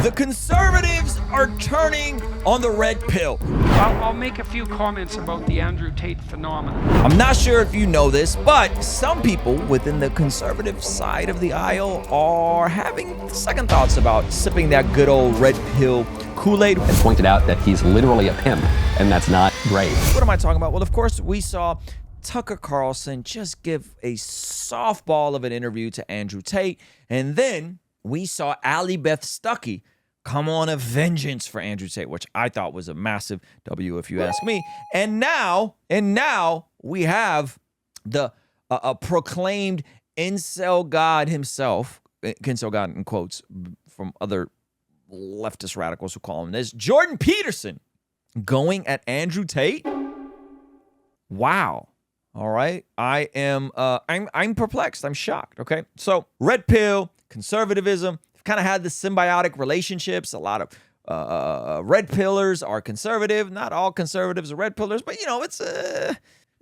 The conservatives are turning on the red pill. I'll make a few comments about the Andrew Tate phenomenon. I'm not sure if you know this, but some people within the conservative side of the aisle are having second thoughts about sipping that good old red pill Kool-Aid. And pointed out that he's literally a pimp, and that's not great. What am I talking about? Well, of course, we saw Tucker Carlson just give a softball of an interview to Andrew Tate, and then we saw Allie Beth Stuckey come on a vengeance for Andrew Tate, which I thought was a massive W if you ask me. And now we have the proclaimed incel god himself, incel god in quotes from other leftist radicals who call him this, Jordan Peterson, going at Andrew Tate. Wow. All right. I'm perplexed. I'm shocked. Okay. So red pill, conservatism, kind of had the symbiotic relationships. A lot of red pillars are conservative. Not all conservatives are red pillars, but you know, it's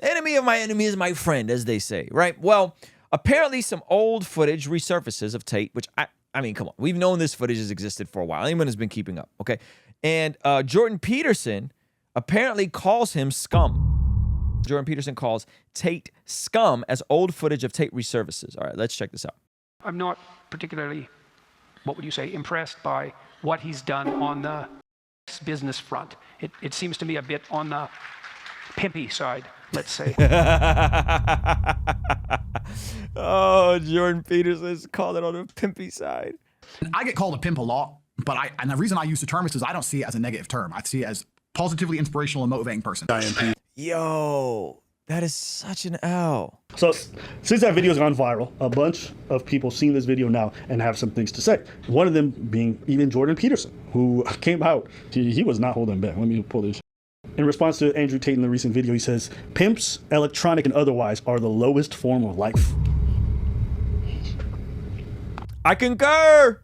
enemy of my enemy is my friend, as they say, right? Well, apparently some old footage resurfaces of Tate, which I mean, come on, we've known this footage has existed for a while. Anyone has been keeping up, okay? And Jordan Peterson apparently calls him scum. Jordan Peterson calls Tate scum as old footage of Tate resurfaces. All right, let's check this out. I'm not particularly, what would you say, impressed by what he's done on the business front. It seems to me a bit on the pimpy side, let's say. Oh, Jordan Peterson's called it on the pimpy side. I get called a pimp a lot, but and the reason I use the term is because I don't see it as a negative term. I see it as positively inspirational and motivating person. Yo, that is such an L. So since that video's gone viral, a bunch of people seen this video now and have some things to say. One of them being even Jordan Peterson, who came out. He was not holding back. Let me pull this. In response to Andrew Tate in the recent video, he says, "Pimps, electronic and otherwise, are the lowest form of life." I concur.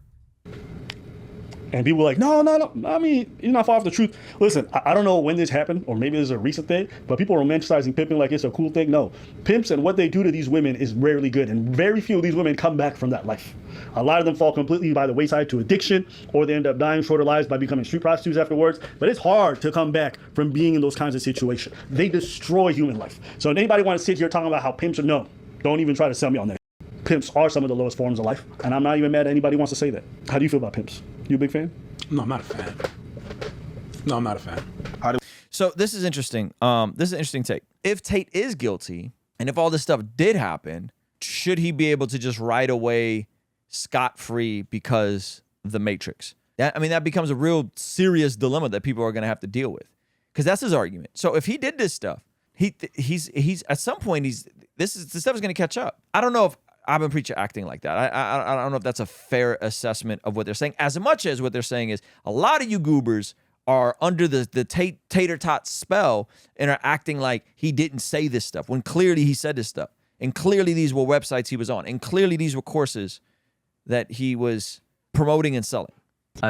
And people were like, no. I mean, you're not far off the truth. Listen, I don't know when this happened, or maybe this is a recent thing, but people are romanticizing pimping like it's a cool thing. No, pimps and what they do to these women is rarely good, and very few of these women come back from that life. A lot of them fall completely by the wayside to addiction, or they end up dying shorter lives by becoming street prostitutes afterwards. But it's hard to come back from being in those kinds of situations. They destroy human life. So if anybody want to sit here talking about how pimps are, no, don't even try to sell me on that. Pimps are some of the lowest forms of life, and I'm not even mad at anybody who wants to say that. How do you feel about pimps? You a big fan? No, I'm not a fan. No, I'm not a fan. So this is interesting. This is an interesting take. If Tate is guilty, and if all this stuff did happen, should he be able to just right away scot-free because the Matrix? I mean, that becomes a real serious dilemma that people are going to have to deal with, because that's his argument. So if he did this stuff, he's at some point this stuff is going to catch up. I don't know if I've been preacher acting like that. I don't know if that's a fair assessment of what they're saying, as much as what they're saying is a lot of you goobers are under the tater tot spell and are acting like he didn't say this stuff when clearly he said this stuff. And clearly these were websites he was on. And clearly these were courses that he was promoting and selling.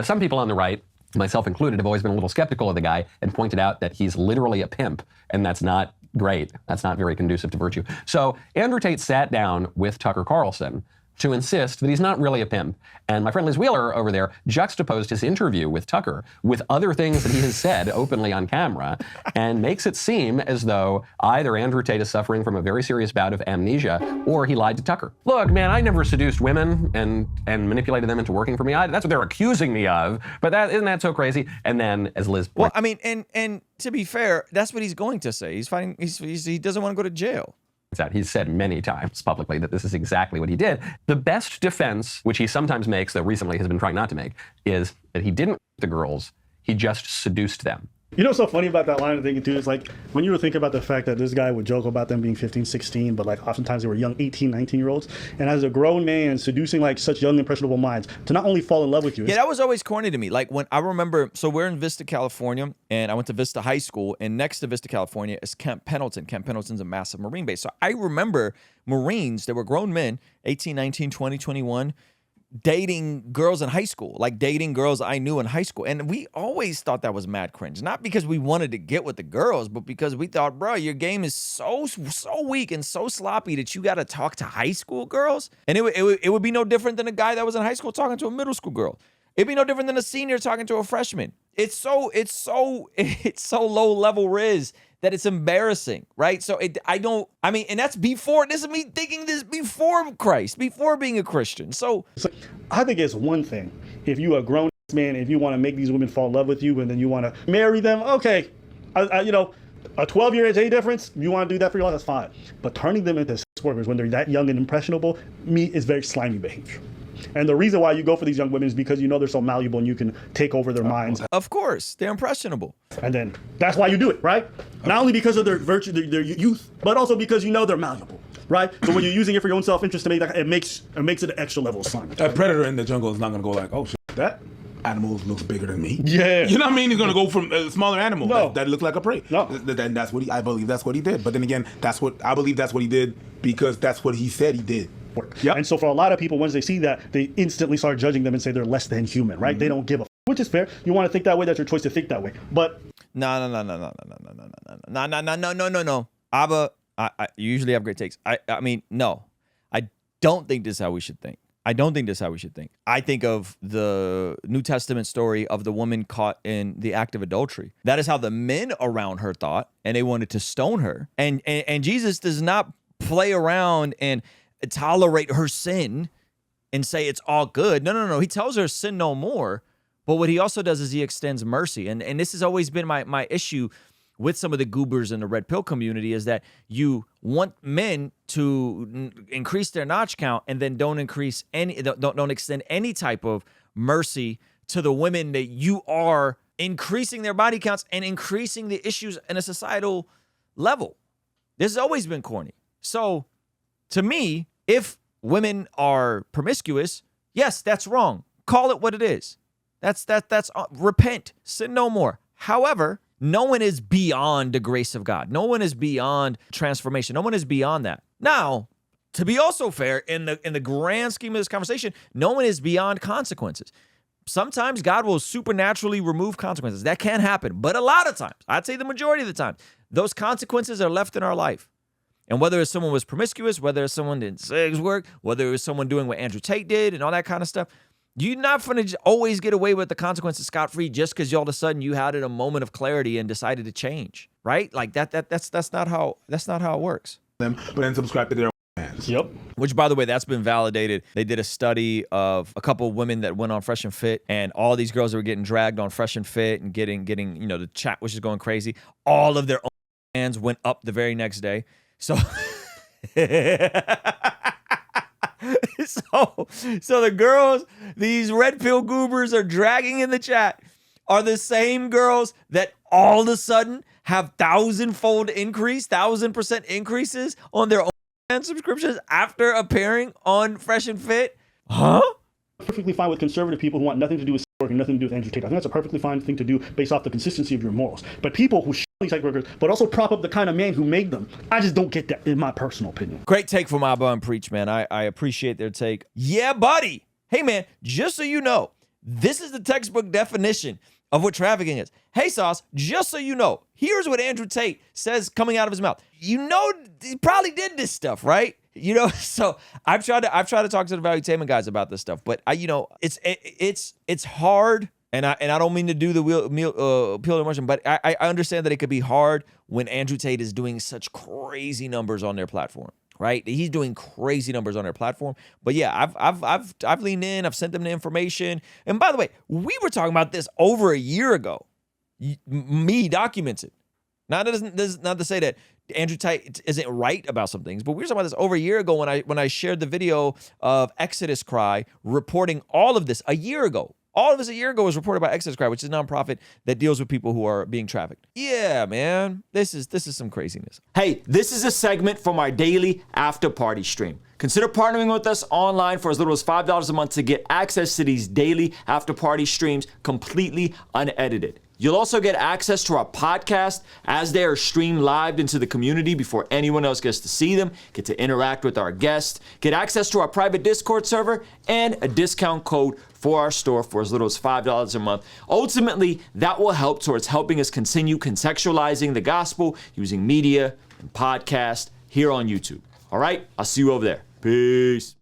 Some people on the right, myself included, have always been a little skeptical of the guy and pointed out that he's literally a pimp, and that's not great. That's not very conducive to virtue. So Andrew Tate sat down with Tucker Carlson to insist that he's not really a pimp. And my friend Liz Wheeler over there juxtaposed his interview with Tucker with other things that he has said openly on camera and makes it seem as though either Andrew Tate is suffering from a very serious bout of amnesia or he lied to Tucker. Look, man, I never seduced women and manipulated them into working for me. That's what they're accusing me of. But isn't that so crazy? And then as Liz... Well, I mean, and to be fair, that's what he's going to say. He doesn't want to go to jail. He's said many times publicly that this is exactly what he did. The best defense, which he sometimes makes, though recently has been trying not to make, is that he didn't the girls, he just seduced them. You know what's so funny about that line of thinking too is like when you were thinking about the fact that this guy would joke about them being 15, 16, but like oftentimes they were young 18, 19-year-olds. And as a grown man seducing like such young, impressionable minds to not only fall in love with you. Yeah, that was always corny to me. Like when I remember, so we're in Vista, California, and I went to Vista High School, and next to Vista, California is Camp Pendleton. Camp Pendleton's a massive Marine base. So I remember Marines that were grown men, 18, 19, 20, 21, dating girls in high school, like dating girls I knew in high school. And we always thought that was mad cringe. Not because we wanted to get with the girls, but because we thought, bro, your game is so weak and so sloppy that you got to talk to high school girls. And it would be no different than a guy that was in high school talking to a middle school girl. It'd be no different than a senior talking to a freshman. It's so low level riz that it's embarrassing, right? So and that's before, this is me thinking this before Christ, before being a Christian. So I think it's one thing if you a grown man, if you want to make these women fall in love with you and then you want to marry them, okay, a 12-year age difference, you want to do that for your life, that's fine. But turning them into sex workers when they're that young and impressionable, is very slimy behavior. And the reason why you go for these young women is because you know they're so malleable and you can take over their minds. Of course, they're impressionable. And then that's why you do it, right? Not only because of their virtue, their youth, but also because you know they're malleable, right? So when you're using it for your own self-interest to make that, it makes it an extra level of slimy. A predator in the jungle is not going to go like, oh, shit, that animal looks bigger than me. Yeah. You know what I mean? He's going to go from a smaller animal No. that look like a prey. No. Then that's what I believe that's what he did. But then again, I believe that's what he did because that's what he said he did. Yep. And so for a lot of people, once they see that, they instantly start judging them and say they're less than human, right? They don't give a which is fair. You want to think that way, that's your choice to think that way. But No. Abba, I usually have great takes. I mean, no. I don't think this is how we should think. I think of the New Testament story of the woman caught in the act of adultery. That is how the men around her thought, and they wanted to stone her. And Jesus does not play around and tolerate her sin and say it's all good. No. He tells her sin no more. But what he also does is he extends mercy. And this has always been my issue with some of the goobers in the red pill community, is that you want men to increase their notch count and then don't extend any type of mercy to the women that you are increasing their body counts and increasing the issues in a societal level. This has always been corny. So to me, if women are promiscuous, yes, that's wrong. Call it what it is. That's repent, sin no more. However, no one is beyond the grace of God. No one is beyond transformation. No one is beyond that. Now, to be also fair, in the grand scheme of this conversation, no one is beyond consequences. Sometimes God will supernaturally remove consequences. That can happen. But a lot of times, I'd say the majority of the time, those consequences are left in our life. And whether it's someone was promiscuous, whether it's someone did sex work, whether it was someone doing what Andrew Tate did and all that kind of stuff, you're not going to always get away with the consequences scot-free just because all of a sudden you had a moment of clarity and decided to change, right? Like that's not how it works. But then subscribe to their hands. yep. Which, by the way, that's been validated. They did a study of a couple of women that went on Fresh and Fit, and all these girls that were getting dragged on Fresh and Fit and getting the chat was just going crazy. All of their hands went up the very next day. So. So the girls, these red pill goobers are dragging in the chat, are the same girls that all of a sudden have 1,000-fold increase, 1,000% increases on their own subscriptions after appearing on Fresh and Fit. Huh? Perfectly fine with conservative people who want nothing to do with work and nothing to do with Andrew Tate. I think that's a perfectly fine thing to do based off the consistency of your morals. But people who these sex workers, but also prop up the kind of man who made them, I just don't get that, in my personal opinion. Great take from Abba and Preach, man. I appreciate their take. Yeah, buddy. Hey, man, just so you know, this is the textbook definition of what trafficking is. Hey, Sauce, just so you know, here's what Andrew Tate says coming out of his mouth. You know, he probably did this stuff, right? So I've tried to talk to the valuetainment guys about this stuff, but it's hard, and I don't mean to do the appeal to emotion, but I understand that it could be hard when Andrew Tate is doing such crazy numbers on their platform, right? He's doing crazy numbers on their platform. But yeah, I've leaned in, I've sent them the information, and by the way, we were talking about this over a year ago. Me documented. Not to say that Andrew Tate isn't right about some things, but we were talking about this over a year ago when I shared the video of Exodus Cry reporting all of this a year ago. All of this a year ago was reported by Exodus Cry, which is a nonprofit that deals with people who are being trafficked. Yeah, man, this is some craziness. Hey, this is a segment from our daily after party stream. Consider partnering with us online for as little as $5 a month to get access to these daily after party streams completely unedited. You'll also get access to our podcast as they are streamed live into the community before anyone else gets to see them, get to interact with our guests, get access to our private Discord server, and a discount code for our store for as little as $5 a month. Ultimately, that will help towards helping us continue contextualizing the gospel using media and podcast here on YouTube. All right, I'll see you over there. Peace.